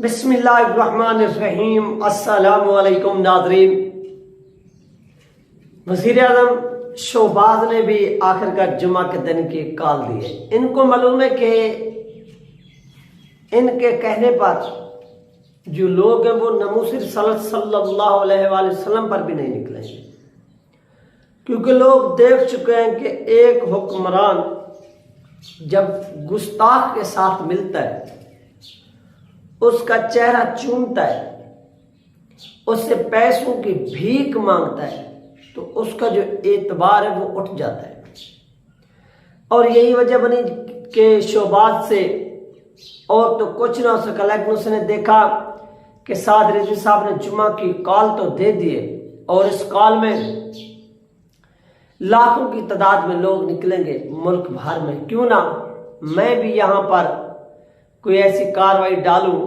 बिस्मिल्लाहिर्रहमानिर्रहीम। अस्सलामुअलैकुम नाज़रीन। वज़ीर आज़म शहबाज ने भी आखिरकार जुमा के दिन की कॉल दी है। इनको मालूम है कि इनके कहने पर जो लोग हैं वो नमूसिर सल्लल्लाहु अलैहि वसल्लम पर भी नहीं निकलेंगे, क्योंकि लोग देख चुके हैं कि एक हुक्मरान जब गुस्ताख के साथ मिलता है, उसका चेहरा चूमता है, उससे पैसों की भीख मांगता है, तो उसका जो एतबार है वो उठ जाता है। और यही वजह बनी कि शहबाज से और तो कुछ ना हो सका, लेकिन उसने देखा कि साद रिजवी साहब ने जुमा की कॉल तो दे दिए और इस कॉल में लाखों की तादाद में लोग निकलेंगे मुल्क भर में, क्यों ना मैं भी यहाँ पर कोई ऐसी कार्रवाई डालूं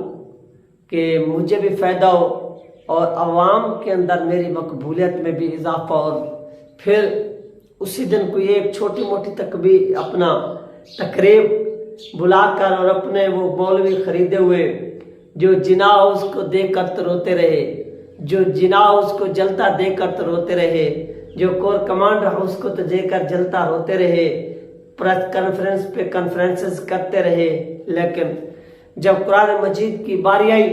कि मुझे भी फायदा हो और अवाम के अंदर मेरी मकबूलियत में भी इजाफा। और फिर उसी दिन कोई एक छोटी मोटी तकबीर अपना तकरीब बुलाकर और अपने वो मौलवी खरीदे हुए जो जिना उसको देखकर तो रोते रहे, जो जिना उसको जलता देखकर तो रोते रहे, जो कोर कमांडर हाउस को तो देखकर जलता रोते रहे, प्रेस कॉन्फ्रेंस पे कॉन्फ्रेंसेस करते रहे, लेकिन जब कुरान मजीद की बारी आई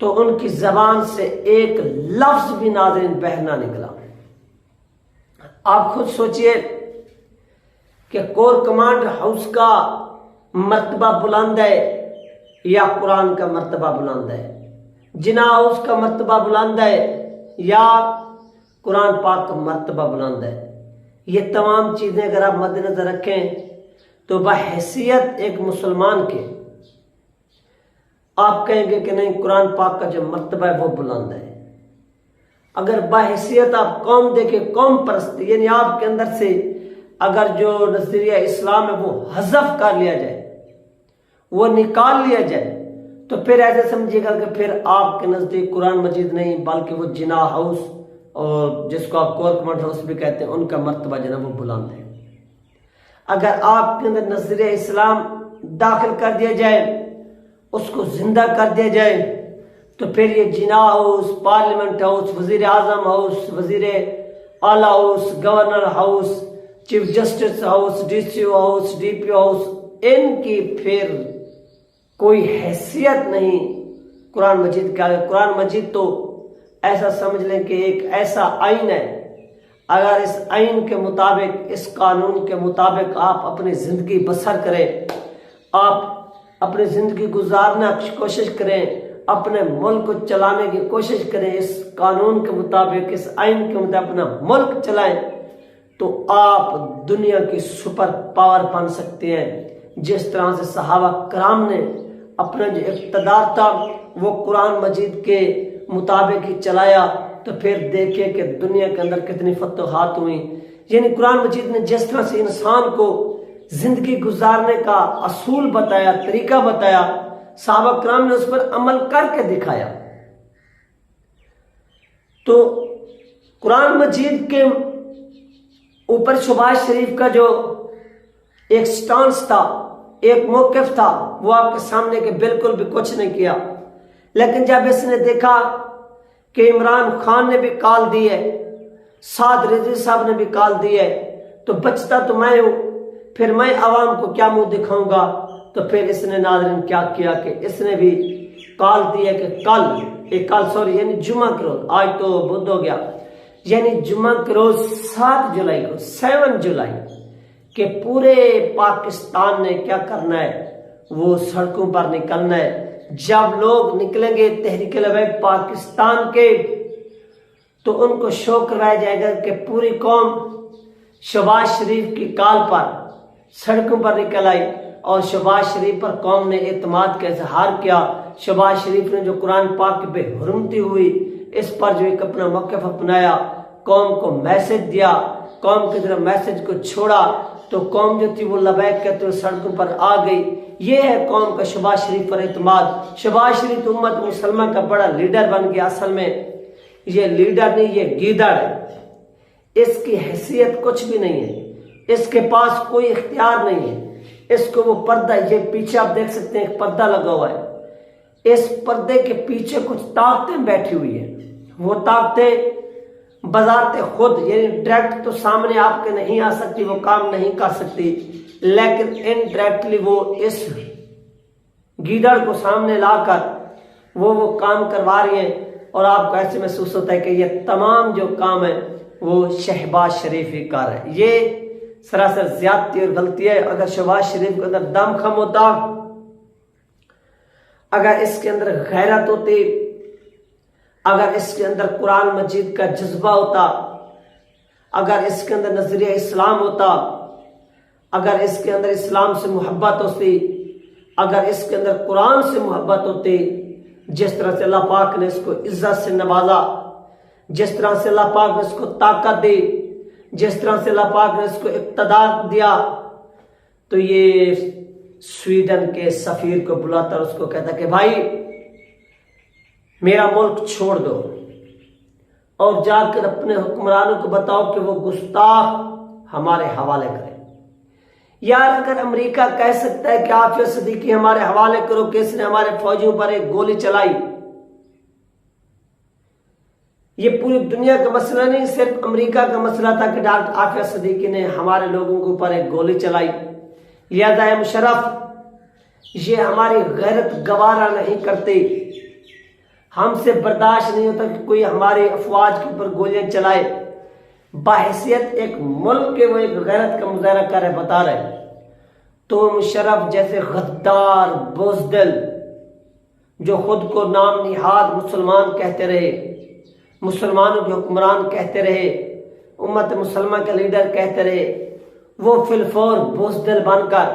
तो उनकी जबान से एक लफ्ज भी नाज़रीन बहना निकला। आप खुद सोचिए कि कोर कमांड हाउस का मर्तबा बुलंद है या कुरान का मर्तबा बुलंद है, जिना हाउस का मर्तबा बुलंद है या कुरान पाक का मर्तबा बुलंद है। ये तमाम चीजें अगर आप मद्देनजर रखें तो बहैसियत एक मुसलमान के आप कहेंगे कि नहीं, कुरान पाक का जो मर्तबा है वो बुलंद है। अगर बहैसियत आप कौम देखें, कौम परस्ती, यानी आपके अंदर से अगर जो नजरिया इस्लाम है वो हज़फ कर लिया जाए, वो निकाल लिया जाए, तो फिर ऐसे समझिएगा कि फिर आपके नजदीक कुरान मजीद नहीं बल्कि वो जिना हाउस और जिसको आप कोर कमांड हाउस भी कहते हैं उनका मर्तबा जो है वो बुलंद है। अगर आपके अंदर नजरिया इस्लाम दाखिल कर दिया जाए, उसको जिंदा कर दिया जाए, तो फिर ये जिना हाउस, पार्लियामेंट हाउस, वजीर आजम हाउस, वजीर आला house, governor house, chief justice house, DCO house, DPO house, इनकी फिर कोई हैसियत नहीं कुरान मजीद का। कुरान मजीद तो ऐसा समझ लें कि एक ऐसा आइन है, अगर इस आइन के मुताबिक, इस कानून के मुताबिक आप अपनी जिंदगी बसर करें, आप अपनी जिंदगी गुजारने की कोशिश करें, अपने मुल्क को चलाने की कोशिश करें, इस कानून के मुताबिक, इस आइन के मुताबिक अपना मुल्क चलाएं, तो आप दुनिया की सुपर पावर बन सकते हैं। जिस तरह से सहाबा कराम ने अपना जो इक़्तिदार था वो कुरान मजीद के मुताबिक ही चलाया, तो फिर देखिए कि दुनिया के अंदर कितनी फतहात हुई। यानी कुरान मजीद ने जिस तरह से इंसान को जिंदगी गुजारने का असूल बताया, तरीका बताया, सहाबा कराम ने उस पर अमल करके दिखाया। तो कुरान मजीद के ऊपर शहबाज शरीफ का जो एक स्टांस था, एक मौक़िफ़ था, वो आपके सामने के बिल्कुल भी कुछ नहीं किया। लेकिन जब इसने देखा कि इमरान खान ने भी कॉल दी है, साद रिजवी साहब ने भी कॉल दी है, तो बचता तो मैं हूं, फिर मैं आवाम को क्या मुंह दिखाऊंगा। तो फिर इसने नाज़रीन क्या किया कि इसने भी कॉल दी है कि यानी जुमा के रोज, आज तो बुध हो गया, यानी जुमा के रोज 7 जुलाई को, 7 जुलाई के पूरे पाकिस्तान ने क्या करना है, वो सड़कों पर निकलना है। जब लोग निकलेंगे तहरीक लबैक पाकिस्तान के, तो उनको शो कराया जाएगा कि पूरी कौम शहबाज शरीफ की कॉल पर सड़कों पर निकल आई और शहबाज शरीफ पर कौम ने एतमाद का इजहार किया। शहबाज शरीफ ने जो कुरान पाक पे हुर्मती हुई, इस पर जो एक अपना मौक़िफ़ अपनाया, कौम को मैसेज दिया, कौम की तरफ मैसेज को छोड़ा, तो कौम जो थी वो लबैक कहते हुए सड़कों पर आ गई। ये है कौम का शहबाज शरीफ पर एतमाद। शहबाज शरीफ उम्मत मुसलमान का बड़ा लीडर बन गया। असल में ये लीडर नहीं, ये गीदड़ है, इसकी हैसियत कुछ भी नहीं है, इसके पास कोई इख्तियार नहीं है, इसको वो पर्दा, ये पीछे आप देख सकते हैं एक पर्दा लगा हुआ है, इस पर्दे के पीछे कुछ ताकतें बैठी हुई है। वो ताकतें बजाते खुद यानी डायरेक्ट तो सामने आपके नहीं आ सकती, वो काम नहीं कर सकती, लेकिन इनडायरेक्टली वो इस गीदड़ को सामने लाकर वो काम करवा रही है। और आपको ऐसे महसूस होता है कि ये तमाम जो काम है वो शहबाज शरीफ ही कर रहा है। ये सरासर ज्यादती और गलती है। अगर शहबाज शरीफ के अंदर दम खम होता, अगर इसके अंदर गैरत होती, अगर इसके अंदर कुरान मजीद का जज्बा होता, अगर इसके अंदर नजरिया इस्लाम होता, अगर इसके अंदर इस्लाम से मोहब्बत होती, अगर इसके अंदर कुरान से मोहब्बत होती, जिस तरह से अल्लाह पाक ने इसको इज्जत से नवाजा, जिस तरह से अल्लाह पाक ने इसको ताकत दी, जिस तरह से अल्लाह पाक ने इसको इक़्तिदार दिया, तो ये स्वीडन के सफीर को बुलाता और उसको कहता कि भाई मेरा मुल्क छोड़ दो और जाकर अपने हुक्मरानों को बताओ कि वो गुस्ताख हमारे हवाले करें। यार अगर अमेरिका कह सकता है कि आफिया सिद्दीकी हमारे हवाले करो कि इसने हमारे फौजियों पर एक गोली चलाई, ये पूरी दुनिया का मसला नहीं, सिर्फ अमेरिका का मसला था कि डॉक्टर आफिया सिद्दीकी ने हमारे लोगों के ऊपर एक गोली चलाई। लिहाजा मुशर्रफ ये हमारी गैरत गवारा नहीं करते, हमसे बर्दाश्त नहीं होता कि कोई हमारे अफवाज के ऊपर गोलियां चलाए। बाहैसियत एक मुल्क के वो एक गैरत का मुजाहरा कर रहे, बता रहे। तो मुशर्रफ जैसे गद्दार बुज़दिल जो खुद को नाम निहाद मुसलमान कहते रहे, मुसलमानों के हुक्मरान कहते रहे, उम्मत मुसलमा के लीडर कहते रहे, वो फिलफौर बुज़दिल बनकर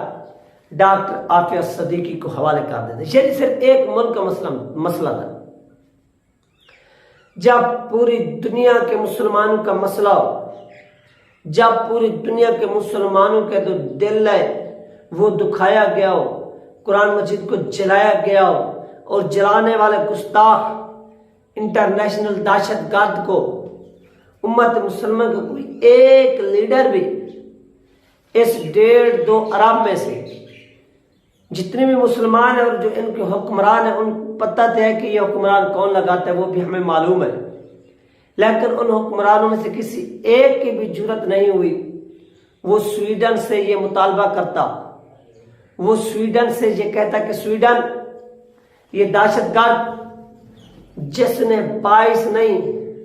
डॉक्टर आफिया सिद्दीकी को हवाले कर देते। ये सिर्फ एक मुल्क का मसला था। जब पूरी दुनिया के मुसलमानों का मसला हो, जब पूरी दुनिया के मुसलमानों के जो दिल है वो दुखाया गया हो, कुरान मजीद को जलाया गया हो और जलाने वाले गुस्ताख इंटरनेशनल दहशतगर्द को उम्मत मुसलमान का कोई एक लीडर भी इस 1.5-2 अरब में से जितने भी मुसलमान है और जो इनके हुक्मरान है, उन पता है कि ये हुक्मरान कौन लगाता है, वो भी हमें मालूम है, लेकिन उन हुक्मरानों में से किसी एक की भी जुर्रत नहीं हुई वो स्वीडन से ये मुतालबा करता, वो स्वीडन से ये कहता कि स्वीडन ये दहशतगर्द जिसने 22 नहीं,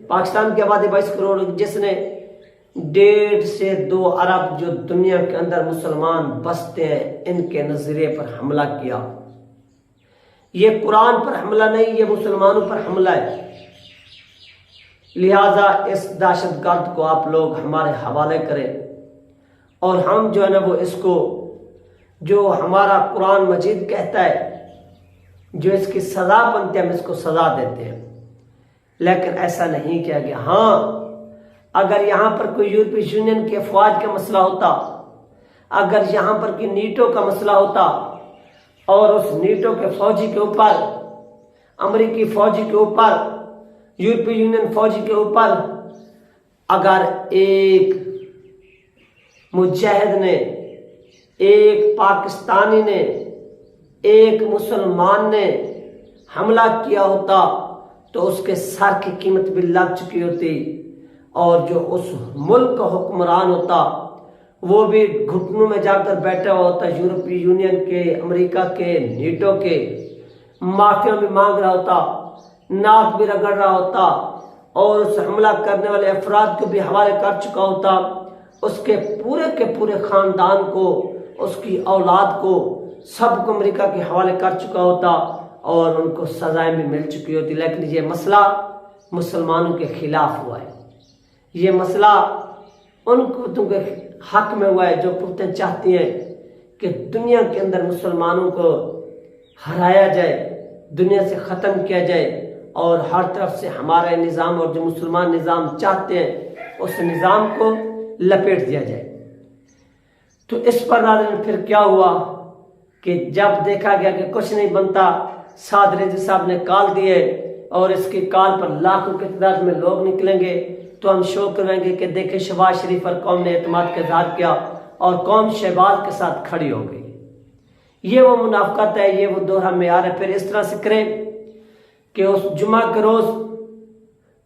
पाकिस्तान की आबादी 22 करोड़, जिसने 1.5 से 2 अरब जो दुनिया के अंदर मुसलमान बसते हैं इनके नजरिए पर हमला किया। ये कुरान पर हमला नहीं, ये मुसलमानों पर हमला है। लिहाजा इस दहशतगर्द को आप लोग हमारे हवाले करें और हम जो है ना वो इसको जो हमारा कुरान मजीद कहता है, जो इसकी सजा बनती है हम इसको सजा देते हैं। लेकिन ऐसा नहीं किया गया। हाँ, अगर यहां पर कोई यूरोपीय यूनियन की अफवाज का मसला होता, अगर यहां पर कोई नीटो का मसला होता और उस नीटो के फौजी के ऊपर, अमेरिकी फौजी के ऊपर, यूरोपीय यूनियन फौजी के ऊपर अगर एक मुजाहिद ने, एक पाकिस्तानी ने, एक मुसलमान ने हमला किया होता तो उसके सर की कीमत भी लग चुकी होती और जो उस मुल्क का हुक्मरान होता वो भी घुटनों में जाकर बैठा हुआ होता, यूरोपीय यूनियन के, अमेरिका के, नीटो के, माफिया भी मांग रहा होता, नाक भी रगड़ रहा होता और उस हमला करने वाले अफराद को भी हवाले कर चुका होता, उसके पूरे के पूरे खानदान को, उसकी औलाद को, सबको अमेरिका के हवाले कर चुका होता और उनको सजाएं भी मिल चुकी होती। लेकिन ये मसला मुसलमानों के खिलाफ हुआ है, ये मसला उन कुतों के हक में हुआ है जो कुतें चाहती हैं कि दुनिया के अंदर मुसलमानों को हराया जाए, दुनिया से ख़त्म किया जाए और हर तरफ से हमारा निज़ाम और जो मुसलमान निज़ाम चाहते हैं उस निज़ाम को लपेट दिया जाए। तो इस पर नाज़रीन फिर क्या हुआ कि जब देखा गया कि कुछ नहीं बनता, साद रेज़ी साहब ने कॉल दिए और इसकी कॉल पर लाखों की तादाद में लोग निकलेंगे तो हम शो करेंगे कि देखें शहबाज शरीफ पर कौम ने एतमाद का इज़हार किया और कौम शहबाज के साथ खड़ी हो गई। ये वो मुनाफकत है, ये वो दोहरा मेयार है। फिर इस तरह से करें कि उस जुमा के रोज,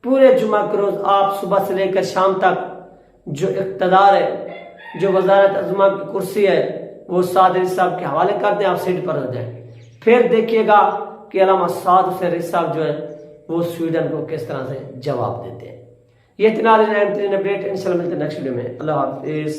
पूरे जुमा के रोज आप सुबह से लेकर शाम तक जो इक़्तिदार है, जो वजारत अज़मा की कुर्सी है, वो साद रज़ी साहब के हवाले कर दें, आप सीट पर हो जाए। फिर देखिएगा कि अल्लामा साद हुसैन रज़ी साहब जो है वो स्वीडन को किस तरह से जवाब देते हैं। ये इतना अपडेट, इंशाल्लाह मिलते हैं नेक्स्ट वीडियो में। अल्लाह हाफिज़।